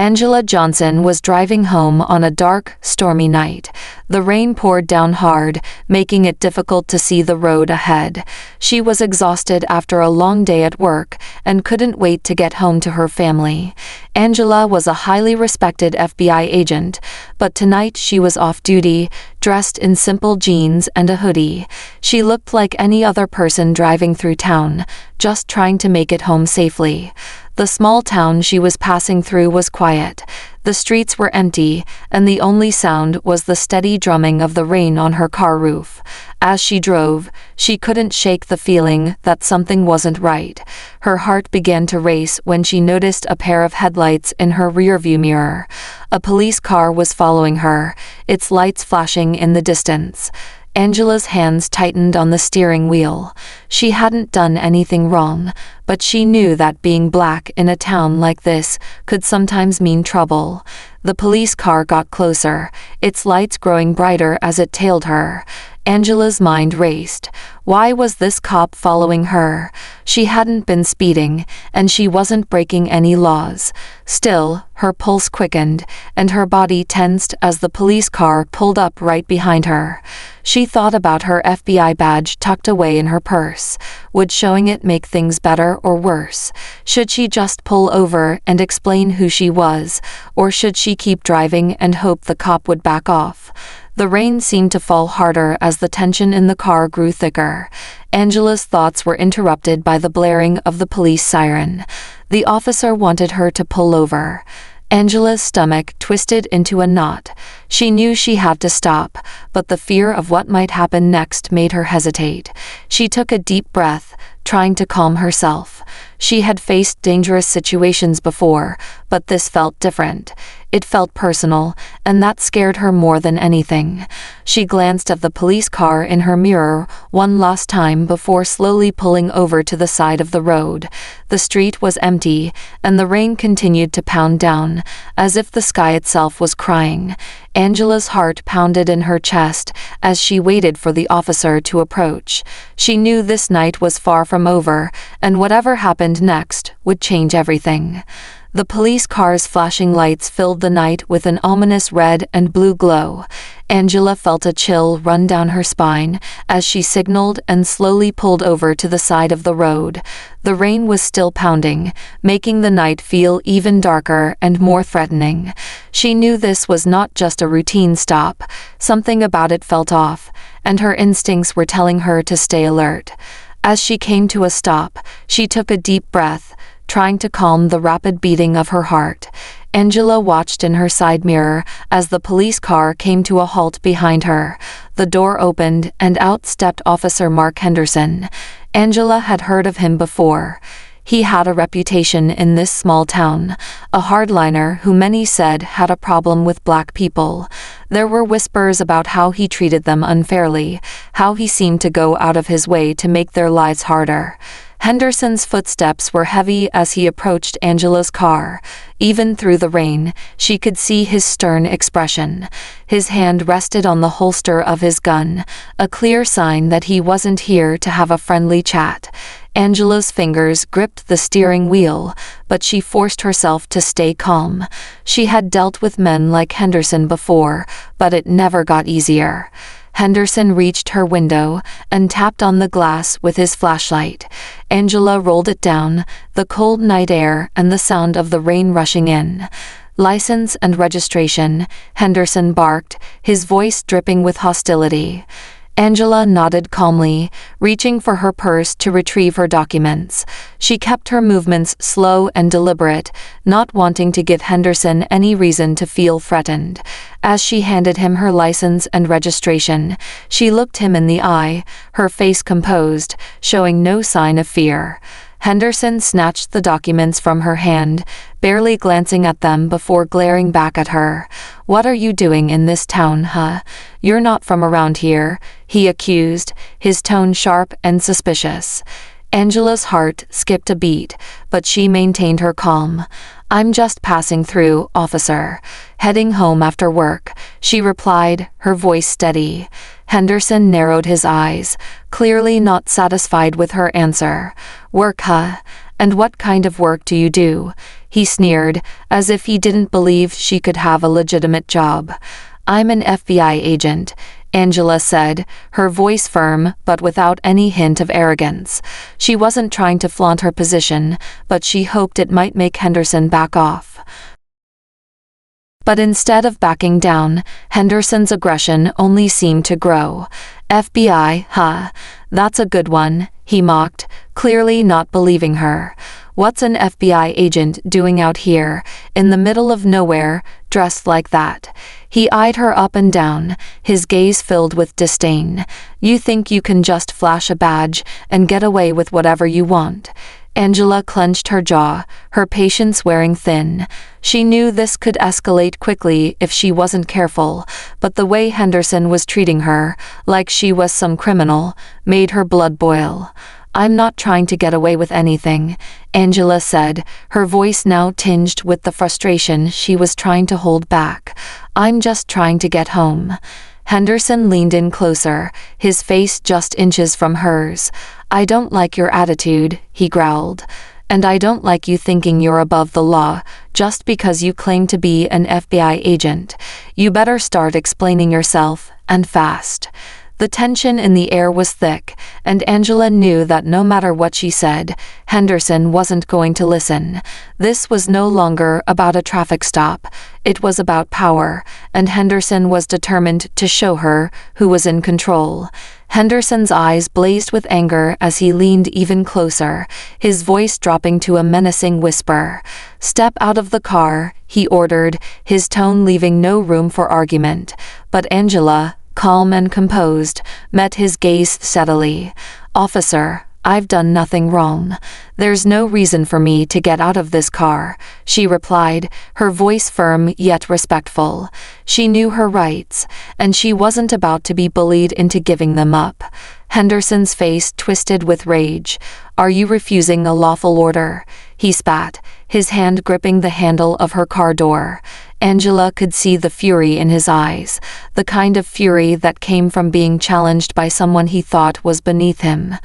Angela Johnson was driving home on a dark, stormy night. The rain poured down hard, making it difficult to see the road ahead. She was exhausted after a long day at work and couldn't wait to get home to her family. Angela was a highly respected FBI agent, but tonight she was off duty, dressed in simple jeans and a hoodie. She looked like any other person driving through town, just trying to make it home safely. The small town she was passing through was quiet. The streets were empty, and the only sound was the steady drumming of the rain on her car roof. As she drove, she couldn't shake the feeling that something wasn't right. Her heart began to race when she noticed a pair of headlights in her rearview mirror. A police car was following her, its lights flashing in the distance. Angela's hands tightened on the steering wheel. She hadn't done anything wrong, but she knew that being black in a town like this could sometimes mean trouble. The police car got closer, its lights growing brighter as it tailed her. Angela's mind raced. Why was this cop following her? She hadn't been speeding, and she wasn't breaking any laws. Still, her pulse quickened, and her body tensed as the police car pulled up right behind her. She thought about her FBI badge tucked away in her purse. Would showing it make things better or worse? Should she just pull over and explain who she was, or should she keep driving and hope the cop would back off? The rain seemed to fall harder as the tension in the car grew thicker. Angela's thoughts were interrupted by the blaring of the police siren. The officer wanted her to pull over. Angela's stomach twisted into a knot. She knew she had to stop, but the fear of what might happen next made her hesitate. She took a deep breath, trying to calm herself. She had faced dangerous situations before, but this felt different. It felt personal, and that scared her more than anything. She glanced at the police car in her mirror one last time before slowly pulling over to the side of the road. The street was empty, and the rain continued to pound down, as if the sky itself was crying. Angela's heart pounded in her chest as she waited for the officer to approach. She knew this night was far from over, and whatever happened next would change everything. The police car's flashing lights filled the night with an ominous red and blue glow. Angela felt a chill run down her spine as she signaled and slowly pulled over to the side of the road. The rain was still pounding, making the night feel even darker and more threatening. She knew this was not just a routine stop. Something about it felt off, and her instincts were telling her to stay alert. As she came to a stop, she took a deep breath, trying to calm the rapid beating of her heart. Angela watched in her side mirror as the police car came to a halt behind her. The door opened, and out stepped Officer Mark Henderson. Angela had heard of him before. He had a reputation in this small town, a hardliner who many said had a problem with black people. There were whispers about how he treated them unfairly, how he seemed to go out of his way to make their lives harder. Henderson's footsteps were heavy as he approached Angela's car. Even through the rain, she could see his stern expression. His hand rested on the holster of his gun, a clear sign that he wasn't here to have a friendly chat. Angela's fingers gripped the steering wheel, but she forced herself to stay calm. She had dealt with men like Henderson before, but it never got easier. Henderson reached her window and tapped on the glass with his flashlight. Angela rolled it down, the cold night air and the sound of the rain rushing in. "License and registration," Henderson barked, his voice dripping with hostility. Angela nodded calmly, reaching for her purse to retrieve her documents. She kept her movements slow and deliberate, not wanting to give Henderson any reason to feel threatened. As she handed him her license and registration, she looked him in the eye, her face composed, showing no sign of fear. Henderson snatched the documents from her hand, barely glancing at them before glaring back at her. "What are you doing in this town, huh? You're not from around here," he accused, his tone sharp and suspicious. Angela's heart skipped a beat, but she maintained her calm. "I'm just passing through, officer. Heading home after work," she replied, her voice steady. Henderson narrowed his eyes, clearly not satisfied with her answer. "Work, huh? And what kind of work do you do?" he sneered, as if he didn't believe she could have a legitimate job. "I'm an FBI agent," Angela said, her voice firm but without any hint of arrogance. She wasn't trying to flaunt her position, but she hoped it might make Henderson back off. But instead of backing down, Henderson's aggression only seemed to grow. "FBI, huh? That's a good one," he mocked, clearly not believing her. "What's an FBI agent doing out here, in the middle of nowhere, dressed like that?" He eyed her up and down, his gaze filled with disdain. "You think you can just flash a badge and get away with whatever you want?" Angela clenched her jaw, her patience wearing thin. She knew this could escalate quickly if she wasn't careful, but the way Henderson was treating her, like she was some criminal, made her blood boil. "I'm not trying to get away with anything," Angela said, her voice now tinged with the frustration she was trying to hold back. "I'm just trying to get home." Henderson leaned in closer, his face just inches from hers. "I don't like your attitude," he growled. "And I don't like you thinking you're above the law, just because you claim to be an FBI agent. You better start explaining yourself, and fast." The tension in the air was thick, and Angela knew that no matter what she said, Henderson wasn't going to listen. This was no longer about a traffic stop, it was about power, and Henderson was determined to show her who was in control. Henderson's eyes blazed with anger as he leaned even closer, his voice dropping to a menacing whisper. "Step out of the car," he ordered, his tone leaving no room for argument. But Angela, calm and composed, met his gaze steadily. "Officer, I've done nothing wrong. There's no reason for me to get out of this car," she replied, her voice firm yet respectful. She knew her rights, and she wasn't about to be bullied into giving them up. Henderson's face twisted with rage. "Are you refusing a lawful order?" he spat, his hand gripping the handle of her car door. Angela could see the fury in his eyes, the kind of fury that came from being challenged by someone he thought was beneath him.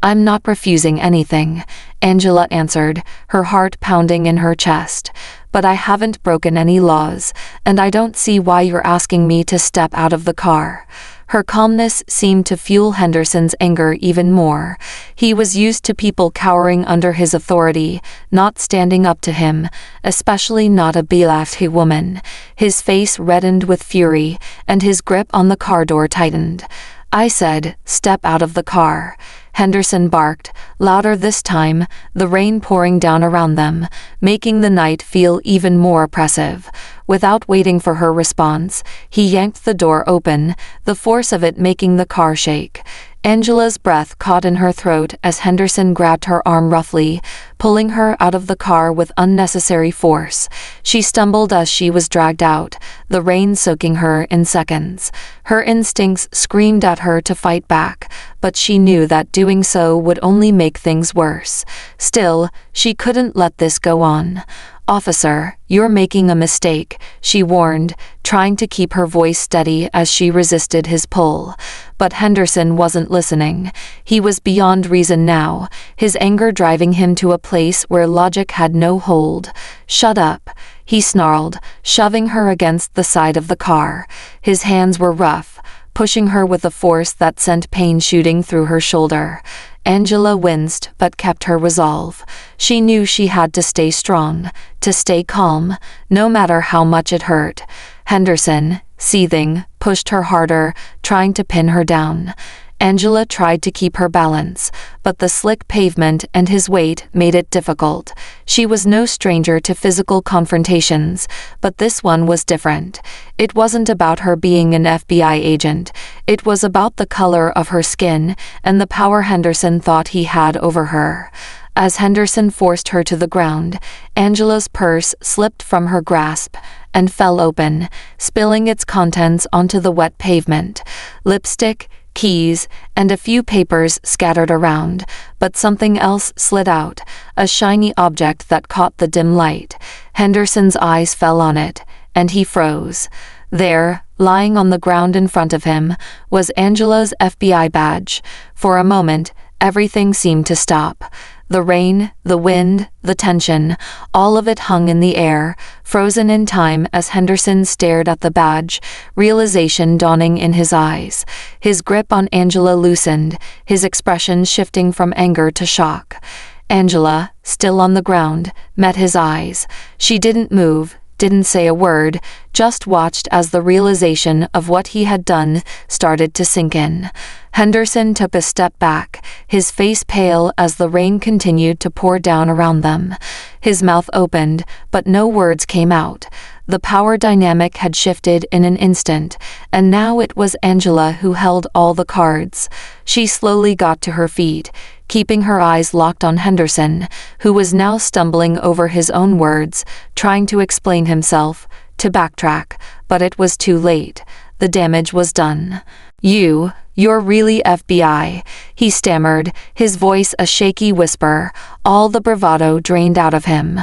"I'm not refusing anything," Angela answered, her heart pounding in her chest. "But I haven't broken any laws, and I don't see why you're asking me to step out of the car." Her calmness seemed to fuel Henderson's anger even more. He was used to people cowering under his authority, not standing up to him, especially not a Belafte woman. His face reddened with fury, and his grip on the car door tightened. "I said, step out of the car," Henderson barked, louder this time, the rain pouring down around them, making the night feel even more oppressive. Without waiting for her response, he yanked the door open, the force of it making the car shake. Angela's breath caught in her throat as Henderson grabbed her arm roughly, pulling her out of the car with unnecessary force. She stumbled as she was dragged out, the rain soaking her in seconds. Her instincts screamed at her to fight back, but she knew that doing so would only make things worse. Still, she couldn't let this go on. "Officer, you're making a mistake," she warned, trying to keep her voice steady as she resisted his pull. But Henderson wasn't listening. He was beyond reason now, his anger driving him to a place where logic had no hold. "Shut up," he snarled, shoving her against the side of the car. His hands were rough, pushing her with a force that sent pain shooting through her shoulder. Angela winced but kept her resolve. She knew she had to stay strong, to stay calm, no matter how much it hurt. Henderson, seething, pushed her harder, trying to pin her down. Angela tried to keep her balance, but the slick pavement and his weight made it difficult. She was no stranger to physical confrontations, but this one was different. It wasn't about her being an FBI agent. It was about the color of her skin and the power Henderson thought he had over her. As Henderson forced her to the ground, Angela's purse slipped from her grasp and fell open, spilling its contents onto the wet pavement. Lipstick, keys, and a few papers scattered around, but something else slid out, a shiny object that caught the dim light. Henderson's eyes fell on it, and he froze. There, lying on the ground in front of him, was Angela's FBI badge. For a moment, everything seemed to stop. The rain, the wind, the tension, all of it hung in the air, frozen in time as Henderson stared at the badge, realization dawning in his eyes. His grip on Angela loosened, his expression shifting from anger to shock. Angela, still on the ground, met his eyes. She didn't move, didn't say a word, just watched as the realization of what he had done started to sink in. Henderson took a step back, his face pale as the rain continued to pour down around them. His mouth opened, but no words came out. The power dynamic had shifted in an instant, and now it was Angela who held all the cards. She slowly got to her feet, keeping her eyes locked on Henderson, who was now stumbling over his own words, trying to explain himself, to backtrack, but it was too late. The damage was done. You're really FBI, he stammered, his voice a shaky whisper, all the bravado drained out of him.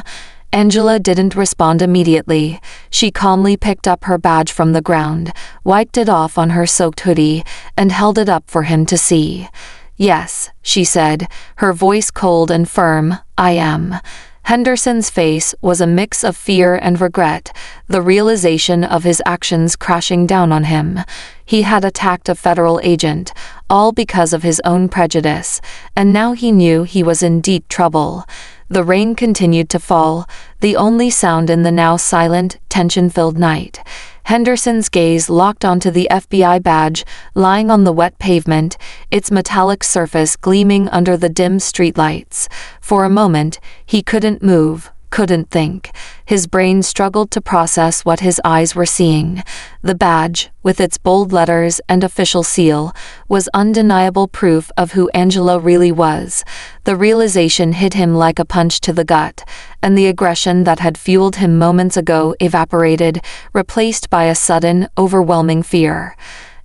Angela didn't respond immediately. She calmly picked up her badge from the ground, wiped it off on her soaked hoodie, and held it up for him to see. Yes, she said, her voice cold and firm, I am. Henderson's face was a mix of fear and regret, the realization of his actions crashing down on him. He had attacked a federal agent, all because of his own prejudice, and now he knew he was in deep trouble. The rain continued to fall, the only sound in the now silent, tension-filled night. Henderson's gaze locked onto the FBI badge lying on the wet pavement, its metallic surface gleaming under the dim streetlights. For a moment, he couldn't move, couldn't think. His brain struggled to process what his eyes were seeing. The badge, with its bold letters and official seal, was undeniable proof of who Angela really was. The realization hit him like a punch to the gut, and the aggression that had fueled him moments ago evaporated, replaced by a sudden, overwhelming fear.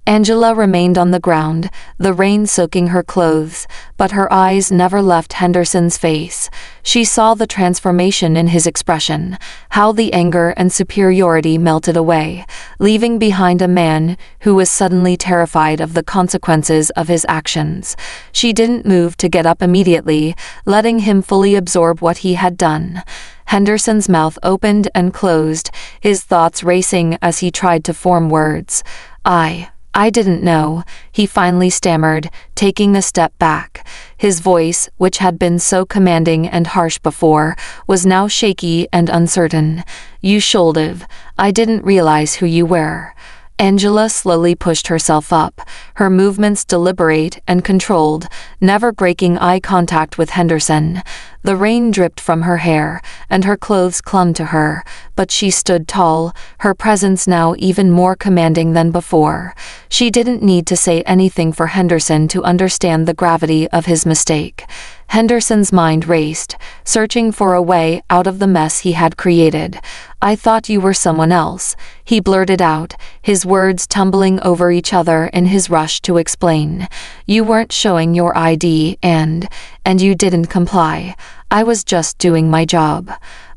Angela remained on the ground, the rain soaking her clothes, but her eyes never left Henderson's face. She saw the transformation in his expression, how the anger and superiority melted away, leaving behind a man who was suddenly terrified of the consequences of his actions. She didn't move to get up immediately, letting him fully absorb what he had done. Henderson's mouth opened and closed, his thoughts racing as he tried to form words. I didn't know, he finally stammered, taking a step back. His voice, which had been so commanding and harsh before, was now shaky and uncertain. You should've. I didn't realize who you were. Angela slowly pushed herself up, her movements deliberate and controlled, never breaking eye contact with Henderson. The rain dripped from her hair, and her clothes clung to her, but she stood tall, her presence now even more commanding than before. She didn't need to say anything for Henderson to understand the gravity of his mistake. Henderson's mind raced, searching for a way out of the mess he had created. I thought you were someone else, he blurted out, his words tumbling over each other in his rush to explain. You weren't showing your ID and you didn't comply. I was just doing my job.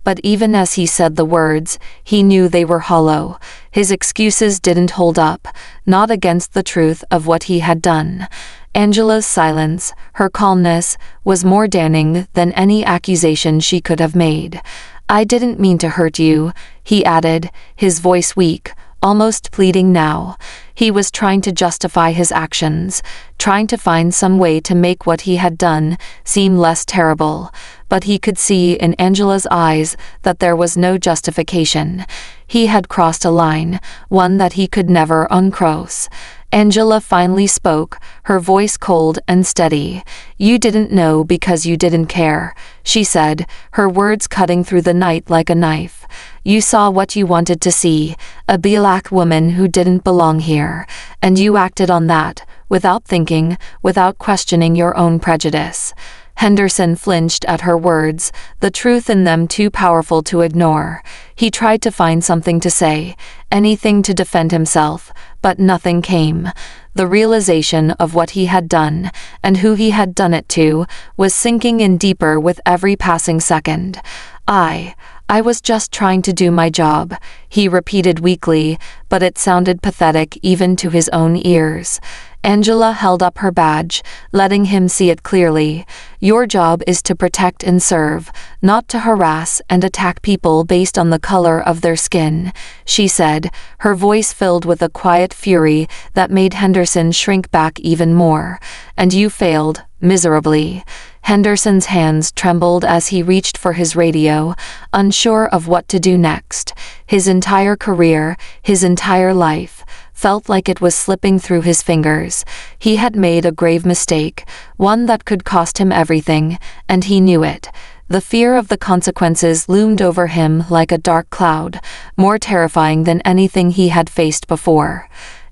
But even as he said the words, he knew they were hollow. His excuses didn't hold up, not against the truth of what he had done. Angela's silence, her calmness, was more damning than any accusation she could have made. I didn't mean to hurt you, he added, his voice weak, almost pleading now. He was trying to justify his actions, trying to find some way to make what he had done seem less terrible, but he could see in Angela's eyes that there was no justification. He had crossed a line, one that he could never uncross. Angela finally spoke, her voice cold and steady. You didn't know because you didn't care, she said, her words cutting through the night like a knife. You saw what you wanted to see, a black woman who didn't belong here, and you acted on that, without thinking, without questioning your own prejudice. Henderson flinched at her words, the truth in them too powerful to ignore. He tried to find something to say, anything to defend himself, but nothing came. The realization of what he had done, and who he had done it to, was sinking in deeper with every passing second. I was just trying to do my job, he repeated weakly, but it sounded pathetic even to his own ears. Angela held up her badge, letting him see it clearly. Your job is to protect and serve, not to harass and attack people based on the color of their skin, she said, her voice filled with a quiet fury that made Henderson shrink back even more. And you failed, miserably. Henderson's hands trembled as he reached for his radio, unsure of what to do next. His entire career, his entire life, felt like it was slipping through his fingers. He had made a grave mistake, one that could cost him everything, and he knew it. The fear of the consequences loomed over him like a dark cloud, more terrifying than anything he had faced before.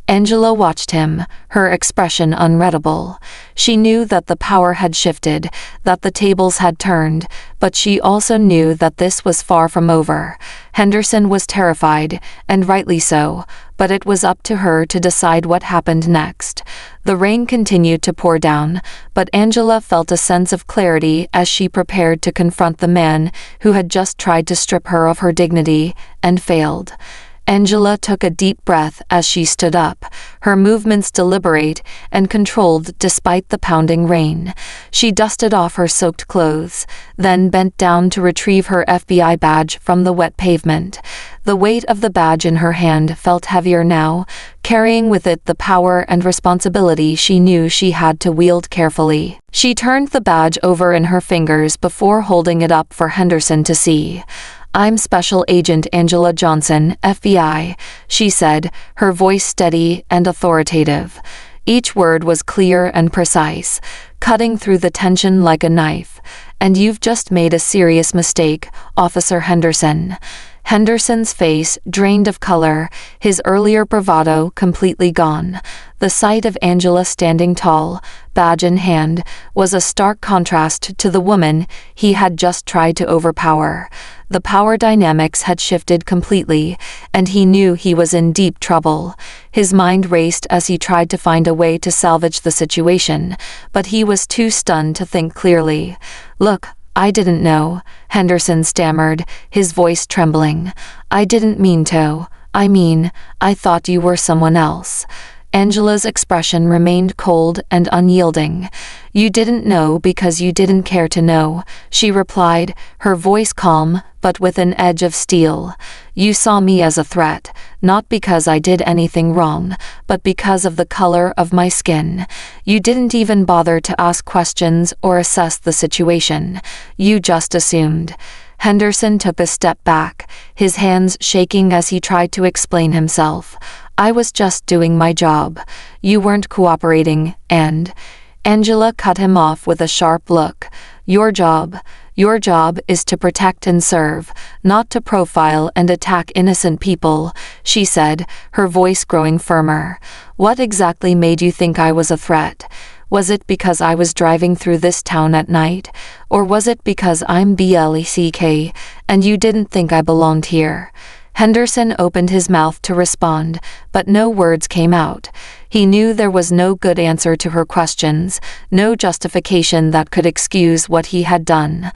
Angela watched him, her expression unreadable. She knew that the power had shifted, that the tables had turned, but she also knew that this was far from over. Henderson was terrified, and rightly so, but it was up to her to decide what happened next. The rain continued to pour down, but Angela felt a sense of clarity as she prepared to confront the man who had just tried to strip her of her dignity, and failed. Angela took a deep breath as she stood up, her movements deliberate and controlled despite the pounding rain. She dusted off her soaked clothes, then bent down to retrieve her FBI badge from the wet pavement. The weight of the badge in her hand felt heavier now, carrying with it the power and responsibility she knew she had to wield carefully. She turned the badge over in her fingers before holding it up for Henderson to see. "I'm Special Agent Angela Johnson, FBI," she said, her voice steady and authoritative. Each word was clear and precise, cutting through the tension like a knife. "And you've just made a serious mistake, Officer Henderson." Henderson's face drained of color, his earlier bravado completely gone. The sight of Angela standing tall, badge in hand, was a stark contrast to the woman he had just tried to overpower. The power dynamics had shifted completely, and he knew he was in deep trouble. His mind raced as he tried to find a way to salvage the situation, but he was too stunned to think clearly. "Look, I didn't know," Henderson stammered, his voice trembling. "I didn't mean to. I thought you were someone else." Angela's expression remained cold and unyielding. "You didn't know because you didn't care to know," she replied, her voice calm, but with an edge of steel. "You saw me as a threat, not because I did anything wrong, but because of the color of my skin. You didn't even bother to ask questions or assess the situation. You just assumed." Henderson took a step back, his hands shaking as he tried to explain himself. "I was just doing my job. You weren't cooperating, and—" Angela cut him off with a sharp look. Your job is to protect and serve, not to profile and attack innocent people," she said, her voice growing firmer. "What exactly made you think I was a threat? Was it because I was driving through this town at night? Or was it because I'm BLECK, and you didn't think I belonged here?" Henderson opened his mouth to respond, but no words came out. He knew there was no good answer to her questions, no justification that could excuse what he had done.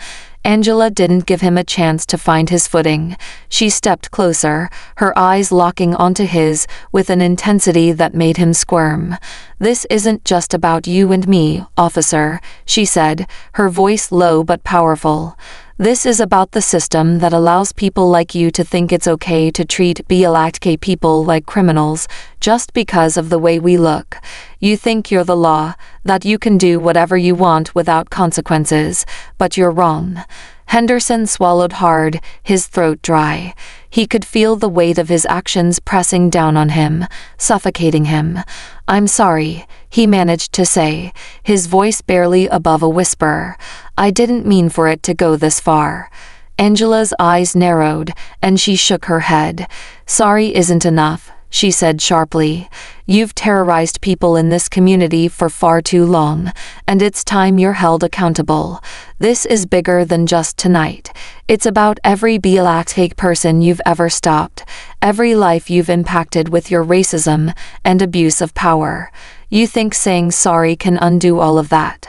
Angela didn't give him a chance to find his footing. She stepped closer, her eyes locking onto his with an intensity that made him squirm. "This isn't just about you and me, officer," she said, her voice low but powerful. "This is about the system that allows people like you to think it's okay to treat BLAK people like criminals just because of the way we look. You think you're the law, that you can do whatever you want without consequences, but you're wrong." Henderson swallowed hard, his throat dry. He could feel the weight of his actions pressing down on him, suffocating him. "I'm sorry," he managed to say, his voice barely above a whisper. "I didn't mean for it to go this far." Angela's eyes narrowed, and she shook her head. "Sorry isn't enough," she said sharply. "You've terrorized people in this community for far too long, and it's time you're held accountable. This is bigger than just tonight. It's about every BLAK person you've ever stopped, every life you've impacted with your racism and abuse of power. You think saying sorry can undo all of that?"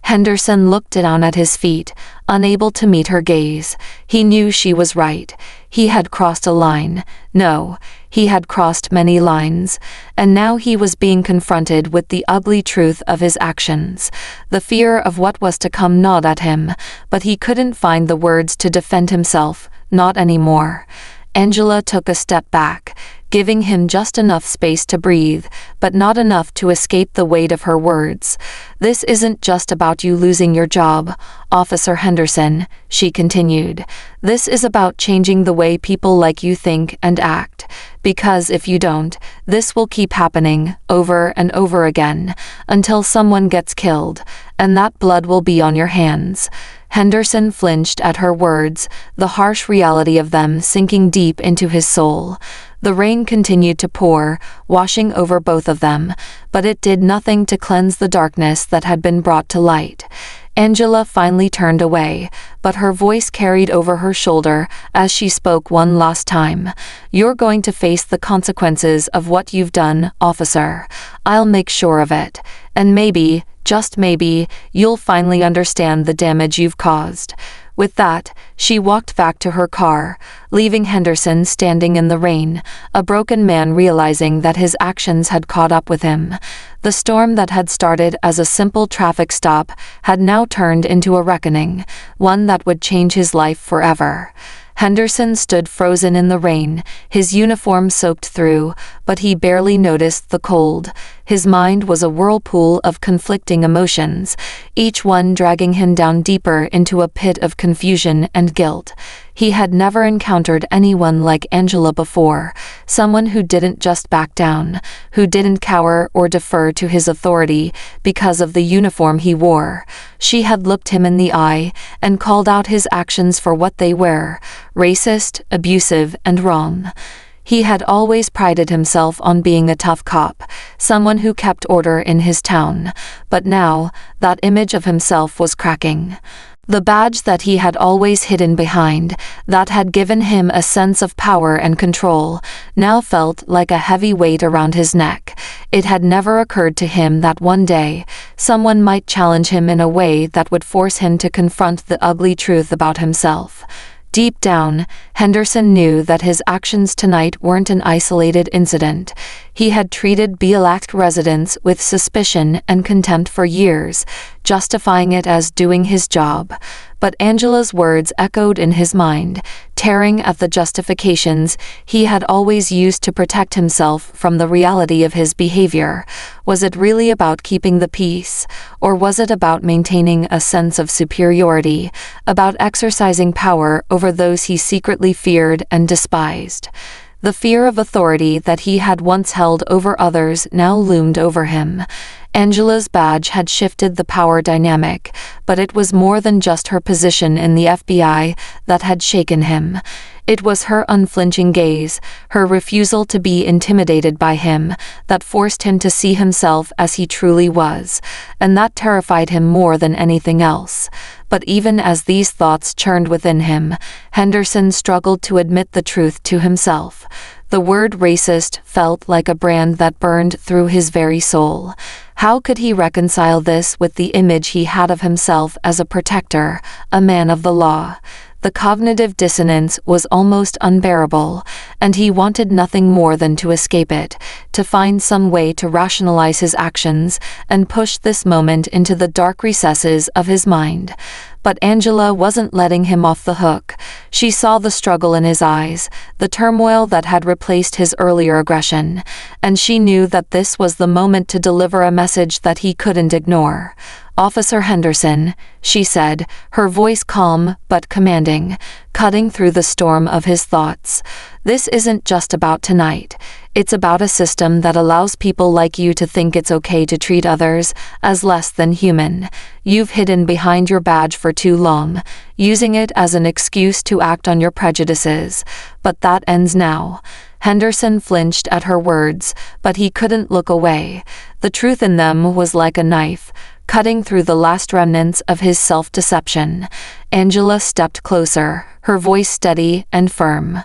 Henderson looked down at his feet, unable to meet her gaze. He knew she was right. He had crossed a line. No, he had crossed many lines. And now he was being confronted with the ugly truth of his actions. The fear of what was to come gnawed at him, but he couldn't find the words to defend himself, not anymore. Angela took a step back, giving him just enough space to breathe, but not enough to escape the weight of her words. "This isn't just about you losing your job, Officer Henderson," she continued. "This is about changing the way people like you think and act. Because if you don't, this will keep happening over and over again, until someone gets killed, and that blood will be on your hands." Henderson flinched at her words, the harsh reality of them sinking deep into his soul. The rain continued to pour, washing over both of them, but it did nothing to cleanse the darkness that had been brought to light. Angela finally turned away, but her voice carried over her shoulder as she spoke one last time. "You're going to face the consequences of what you've done, officer. I'll make sure of it. And maybe, just maybe, you'll finally understand the damage you've caused." With that, she walked back to her car, leaving Henderson standing in the rain, a broken man realizing that his actions had caught up with him. The storm that had started as a simple traffic stop had now turned into a reckoning, one that would change his life forever. Henderson stood frozen in the rain, his uniform soaked through, but he barely noticed the cold. His mind was a whirlpool of conflicting emotions, each one dragging him down deeper into a pit of confusion and guilt. He had never encountered anyone like Angela before, someone who didn't just back down, who didn't cower or defer to his authority because of the uniform he wore. She had looked him in the eye and called out his actions for what they were: racist, abusive, and wrong. He had always prided himself on being a tough cop, someone who kept order in his town, but now, that image of himself was cracking. The badge that he had always hidden behind, that had given him a sense of power and control, now felt like a heavy weight around his neck. It had never occurred to him that one day, someone might challenge him in a way that would force him to confront the ugly truth about himself. Deep down, Henderson knew that his actions tonight weren't an isolated incident. He had treated Bialak residents with suspicion and contempt for years, justifying it as doing his job. But Angela's words echoed in his mind, tearing at the justifications he had always used to protect himself from the reality of his behavior. Was it really about keeping the peace, or was it about maintaining a sense of superiority, about exercising power over those he secretly feared and despised? The fear of authority that he had once held over others now loomed over him. Angela's badge had shifted the power dynamic, but it was more than just her position in the FBI that had shaken him. It was her unflinching gaze, her refusal to be intimidated by him, that forced him to see himself as he truly was, and that terrified him more than anything else. But even as these thoughts churned within him, Henderson struggled to admit the truth to himself. The word racist felt like a brand that burned through his very soul. How could he reconcile this with the image he had of himself as a protector, a man of the law? The cognitive dissonance was almost unbearable, and he wanted nothing more than to escape it, to find some way to rationalize his actions and push this moment into the dark recesses of his mind. But Angela wasn't letting him off the hook. She saw the struggle in his eyes, the turmoil that had replaced his earlier aggression, and she knew that this was the moment to deliver a message that he couldn't ignore. "Officer Henderson," she said, her voice calm but commanding, cutting through the storm of his thoughts. "This isn't just about tonight. It's about a system that allows people like you to think it's okay to treat others as less than human. You've hidden behind your badge for too long, using it as an excuse to act on your prejudices. But that ends now." Henderson flinched at her words, but he couldn't look away. The truth in them was like a knife, cutting through the last remnants of his self-deception. Angela stepped closer, her voice steady and firm.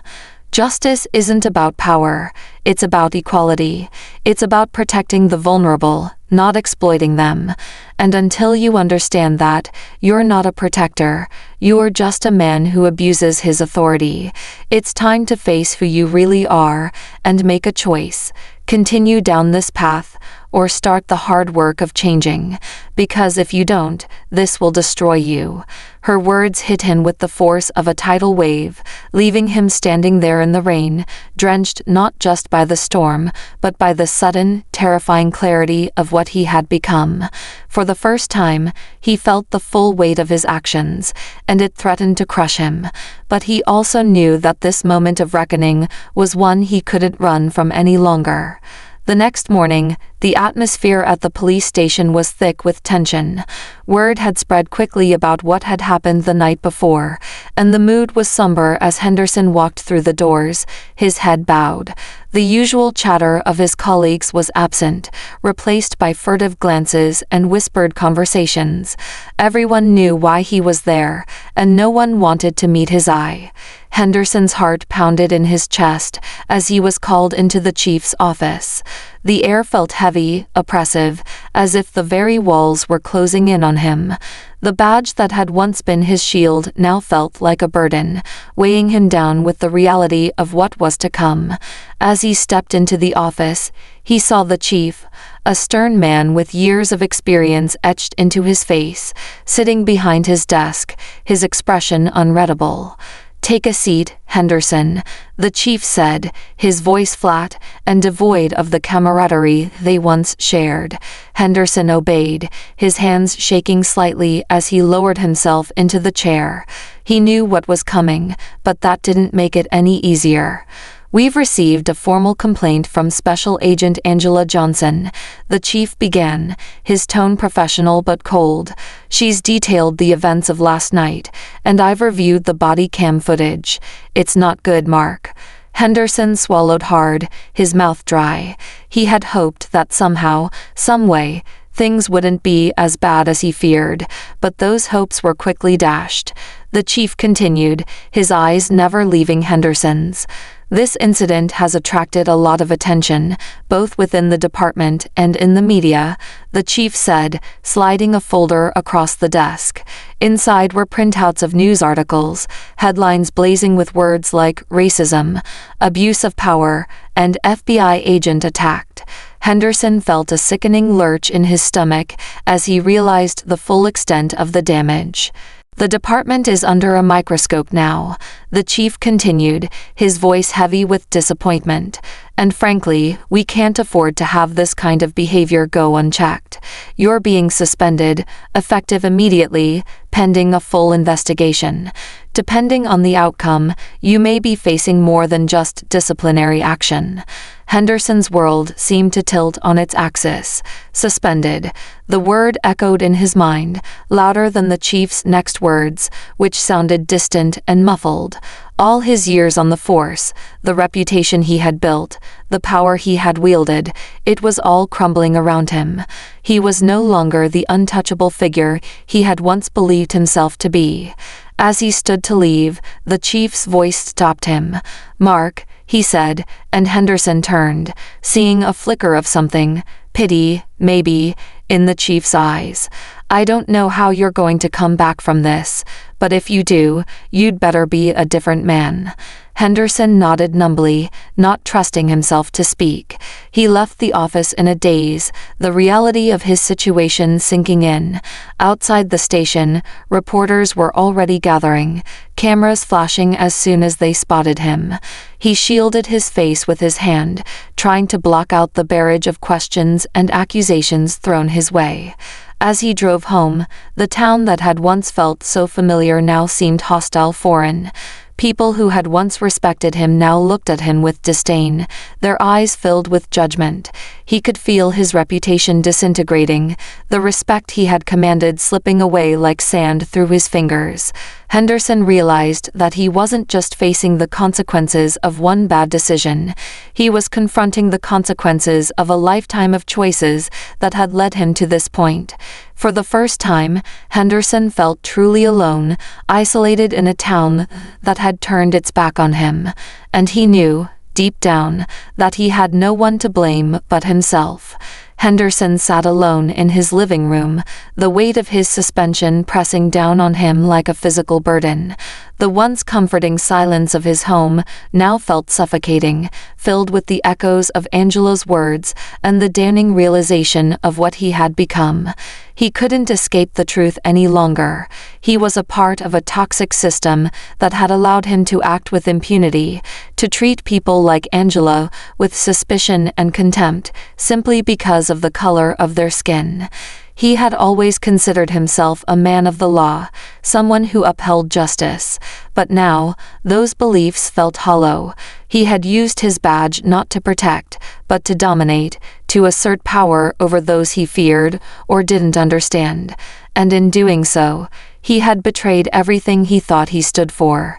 Justice isn't about power, it's about equality. It's about protecting the vulnerable, not exploiting them. And until you understand that, you're not a protector, you're just a man who abuses his authority. It's time to face who you really are and make a choice. Continue down this path, or start the hard work of changing, because if you don't, this will destroy you. Her words hit him with the force of a tidal wave, leaving him standing there in the rain, drenched not just by the storm, but by the sudden, terrifying clarity of what he had become. For the first time, he felt the full weight of his actions, and it threatened to crush him. But he also knew that this moment of reckoning was one he couldn't run from any longer. The next morning, the atmosphere at the police station was thick with tension. Word had spread quickly about what had happened the night before, and the mood was somber as Henderson walked through the doors, his head bowed. The usual chatter of his colleagues was absent, replaced by furtive glances and whispered conversations. Everyone knew why he was there, and no one wanted to meet his eye. Henderson's heart pounded in his chest as he was called into the chief's office. The air felt heavy, oppressive, as if the very walls were closing in on him. The badge that had once been his shield now felt like a burden, weighing him down with the reality of what was to come. As he stepped into the office, he saw the chief, a stern man with years of experience etched into his face, sitting behind his desk, his expression unreadable. "Take a seat, Henderson," the chief said, his voice flat and devoid of the camaraderie they once shared. Henderson obeyed, his hands shaking slightly as he lowered himself into the chair. He knew what was coming, but that didn't make it any easier. "We've received a formal complaint from Special Agent Angela Johnson," the chief began, his tone professional but cold. "She's detailed the events of last night, and I've reviewed the body cam footage. It's not good, Mark." Henderson swallowed hard, his mouth dry. He had hoped that somehow, some way, things wouldn't be as bad as he feared, but those hopes were quickly dashed. The chief continued, his eyes never leaving Henderson's. "This incident has attracted a lot of attention, both within the department and in the media," the chief said, sliding a folder across the desk. Inside were printouts of news articles, headlines blazing with words like racism, abuse of power, and FBI agent attacked. Henderson felt a sickening lurch in his stomach as he realized the full extent of the damage. "The department is under a microscope now," the chief continued, his voice heavy with disappointment. "And frankly, we can't afford to have this kind of behavior go unchecked. You're being suspended, effective immediately, pending a full investigation. Depending on the outcome, you may be facing more than just disciplinary action." Henderson's world seemed to tilt on its axis. Suspended. The word echoed in his mind, louder than the chief's next words, which sounded distant and muffled. All his years on the force, the reputation he had built, the power he had wielded, it was all crumbling around him. He was no longer the untouchable figure he had once believed himself to be. As he stood to leave, the chief's voice stopped him. "Mark," he said, and Henderson turned, seeing a flicker of something, pity, maybe, in the chief's eyes. "I don't know how you're going to come back from this, but if you do, you'd better be a different man." Henderson nodded numbly, not trusting himself to speak. He left the office in a daze, the reality of his situation sinking in. Outside the station, reporters were already gathering, cameras flashing as soon as they spotted him. He shielded his face with his hand, trying to block out the barrage of questions and accusations thrown his way. As he drove home, the town that had once felt so familiar now seemed hostile, foreign. People who had once respected him now looked at him with disdain, their eyes filled with judgment. He could feel his reputation disintegrating, the respect he had commanded slipping away like sand through his fingers. Henderson realized that he wasn't just facing the consequences of one bad decision, he was confronting the consequences of a lifetime of choices that had led him to this point. For the first time, Henderson felt truly alone, isolated in a town that had turned its back on him, and he knew, deep down, that he had no one to blame but himself. Henderson sat alone in his living room, the weight of his suspension pressing down on him like a physical burden. The once comforting silence of his home now felt suffocating, filled with the echoes of Angela's words and the damning realization of what he had become. He couldn't escape the truth any longer. He was a part of a toxic system that had allowed him to act with impunity, to treat people like Angela with suspicion and contempt, simply because of the color of their skin. He had always considered himself a man of the law, someone who upheld justice, but now, those beliefs felt hollow. He had used his badge not to protect, but to dominate, to assert power over those he feared or didn't understand, and in doing so, he had betrayed everything he thought he stood for.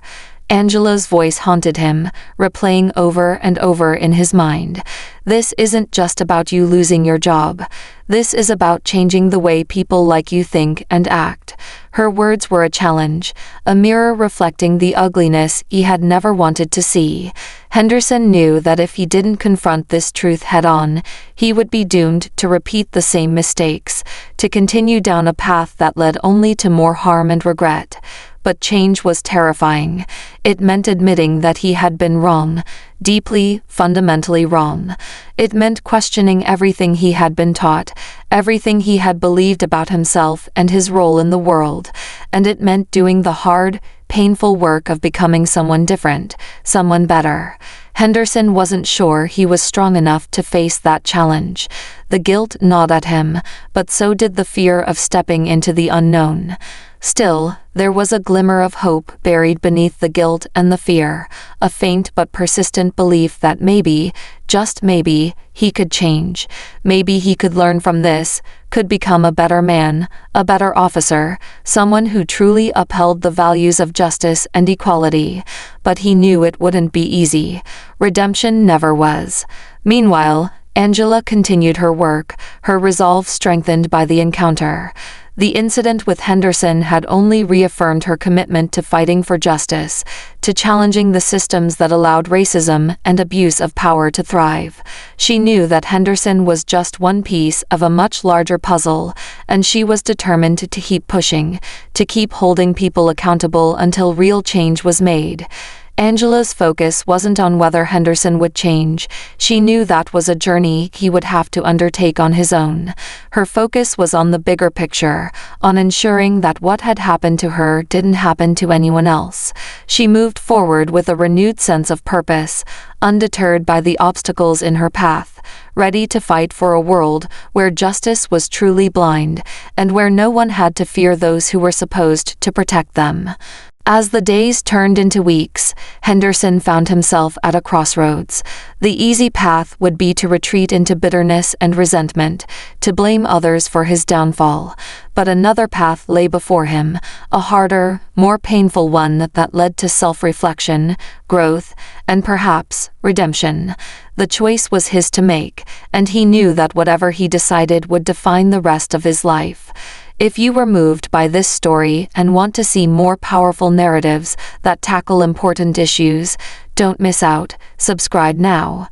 Angela's voice haunted him, replaying over and over in his mind. This isn't just about you losing your job. This is about changing the way people like you think and act. Her words were a challenge, a mirror reflecting the ugliness he had never wanted to see. Henderson knew that if he didn't confront this truth head-on, he would be doomed to repeat the same mistakes, to continue down a path that led only to more harm and regret. But change was terrifying. It meant admitting that he had been wrong, deeply, fundamentally wrong. It meant questioning everything he had been taught, everything he had believed about himself and his role in the world, and it meant doing the hard, painful work of becoming someone different, someone better. Henderson wasn't sure he was strong enough to face that challenge. The guilt gnawed at him, but so did the fear of stepping into the unknown. Still, there was a glimmer of hope buried beneath the guilt and the fear, a faint but persistent belief that maybe, just maybe, he could change. Maybe he could learn from this, could become a better man, a better officer, someone who truly upheld the values of justice and equality. But he knew it wouldn't be easy. Redemption never was. Meanwhile, Angela continued her work, her resolve strengthened by the encounter. The incident with Henderson had only reaffirmed her commitment to fighting for justice, to challenging the systems that allowed racism and abuse of power to thrive. She knew that Henderson was just one piece of a much larger puzzle, and she was determined to keep pushing, to keep holding people accountable until real change was made. Angela's focus wasn't on whether Henderson would change. She knew that was a journey he would have to undertake on his own. Her focus was on the bigger picture, on ensuring that what had happened to her didn't happen to anyone else. She moved forward with a renewed sense of purpose, undeterred by the obstacles in her path, ready to fight for a world where justice was truly blind, and where no one had to fear those who were supposed to protect them. As the days turned into weeks, Henderson found himself at a crossroads. The easy path would be to retreat into bitterness and resentment, to blame others for his downfall. But another path lay before him, a harder, more painful one that led to self-reflection, growth, and perhaps redemption. The choice was his to make, and he knew that whatever he decided would define the rest of his life. If you were moved by this story and want to see more powerful narratives that tackle important issues, don't miss out. Subscribe now.